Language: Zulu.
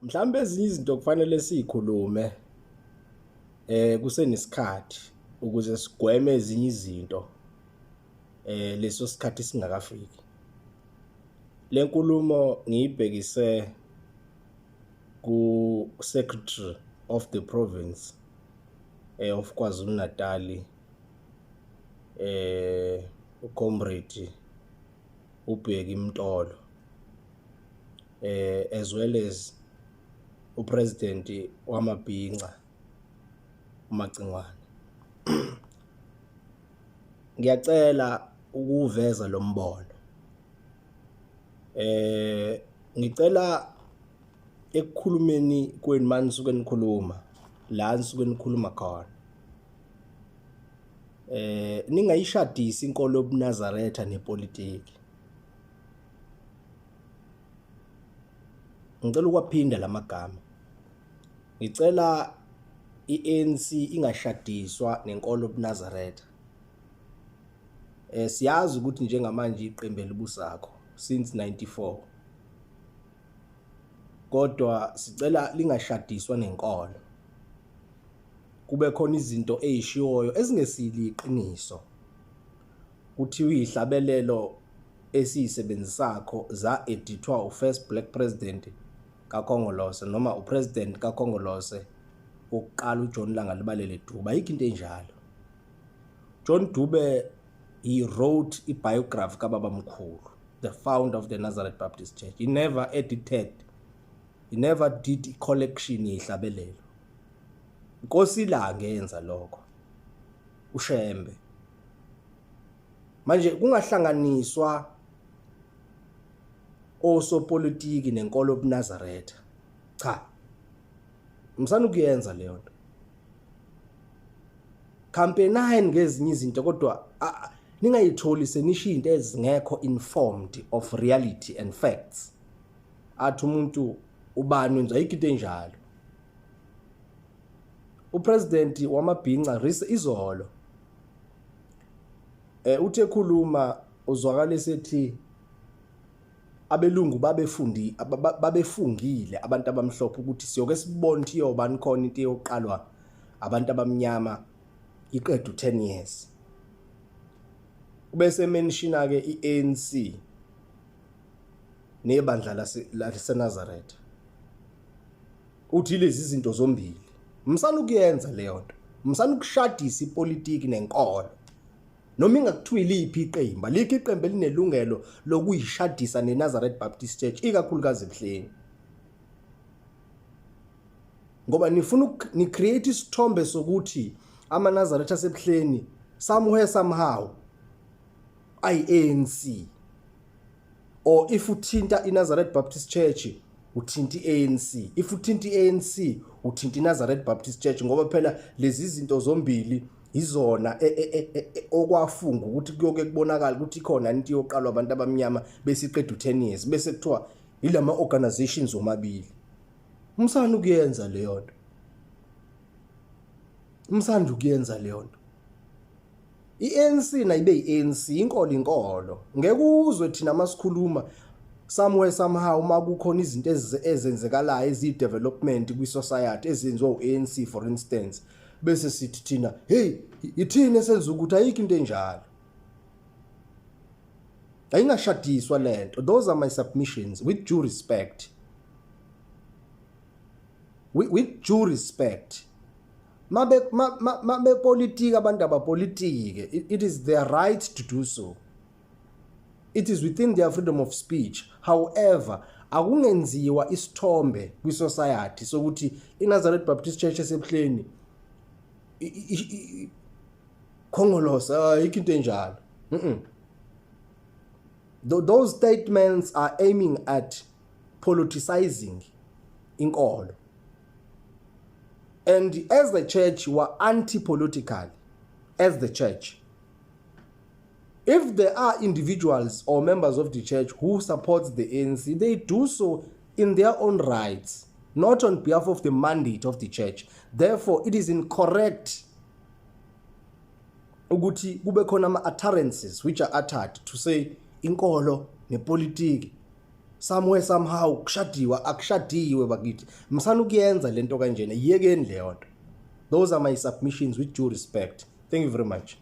Mhlawumbe ezinye izinto kufanele sikhulume kusenesikhathi ukuze sigweme ezinye izinto leso sikhathi singakafiki. Lenkulumo ngiyibhekise ku Secretary of the Province of KwaZulu-Natal uComrade uBheki Mtolo as well as uPresident wamabhinqa uMagcingwane. Ngiyacela ukuveza lo mbono. Ngicela ekukhulumeni kweni manisuke nikhuluma la nisuke nikhuluma khona. Ningayishadisi inkolo yobuNazaretha nepolitiki. Ngicela ukwaphinda lamagama. Ngicela iANC ingashadiswa nenkolo yobuNazaretha. Siyazi ukuthi njengamanje iqembu elibusakho since 94. Kodwa sicela lingashadiswa nenkolo. Kube khona izinto ezishiwoyo ezingesili iqiniso. Kuthiwa ihlabelelo esiyisebenzisakho za edithwa uFirst Black President kaKhongolose noma uPresident kaKhongolose oqala uJohn Langalibalele Dube. Ayikho into enjalo. John Dube he wrote a biography kababa mkhulu, the founder of the Nazareth Baptist Church. He never edited, he never did a collection yehlabelelo. Inkosi la ngenza lokho uShembe. Manje kungahlanganiswa osopolitiki nenkolo yobuNazaretha. Cha. Msana ukuyenza leyo nto. Campaign ngezinye izinto kodwa ningayitholi senisho into ezingekho informed of reality and facts. Athi umuntu ubani wenza into enjalo. uPresident wamabhinqa izolo uthe khuluma uzwakala esethi abelungu babefungile abantu abamhlophe ukuthi siyoke sibone ukuthi yobani khona into eyoqalwa abantu abamnyama iqedwe 10 years. Ubese mention ke iANC nebandla laseNazaretha. Uthi lezi zinto zombili msana ukuyenza leyo nto. Msana ukushadisa ipolitiki nenkolo. Noma ingakuthiwa iliphi iqembu, alikho iqembu elinelungelo lokuyishadisa neNazareth Baptist Church ikakhulukazi ebuhleni. Ngoba nifuna ni create isithombe sokuthi amaNazaretha asebuhleni somewhere somehow ANC, or if uthinta iNazareth Baptist Church uthinta iANC, if uthinta iANC uthinta iNazareth Baptist Church, ngoba phela lezi zinto zombili izona okwafunga ukuthi kuyoke kubonakala ukuthi khona into yoqalwa abantu abamnyama bese iqedwe 10 years bese kuthiwa ilama organizations omabili. Umsana ukuyenza leyo nto. Umsana ukuyenza leyo nto. iANC nayibe iANC inkolo. Ngeke uzwe thina masikhuluma somewhere somehow makukhona izinto ezenzekalayo ezi-development kwi-society ezenziwa u-ANC for instance, bese sithi thina hey ithini esenza ukuthi ayikho into enjalo. Ayingashadiswa lento. Those are my submissions with due respect. With due respect. Mabe politiki abantu abapolitiki, it is their right to do so. It is within their freedom of speech. However, akungenziwa isithombe kwi-society sokuthi iNazareth Baptist Church esebuhleni Khongolose ayikho into enjalo. Those statements are aiming at politicizing inkolo. And as the church, we are anti-political as the church. If there are individuals or members of the church who support the ANC, they do so in their own rights, not on behalf of the mandate of the church. Therefore, it is incorrect ukuthi kube khona ama utterances which are uttered to say inkolo nepolitiki somewhere somehow kushadiwa akushadiwe bakithi msana ukuyenza lento kanjena yekeni le yonto. Those are my submissions with due respect. Thank you very much.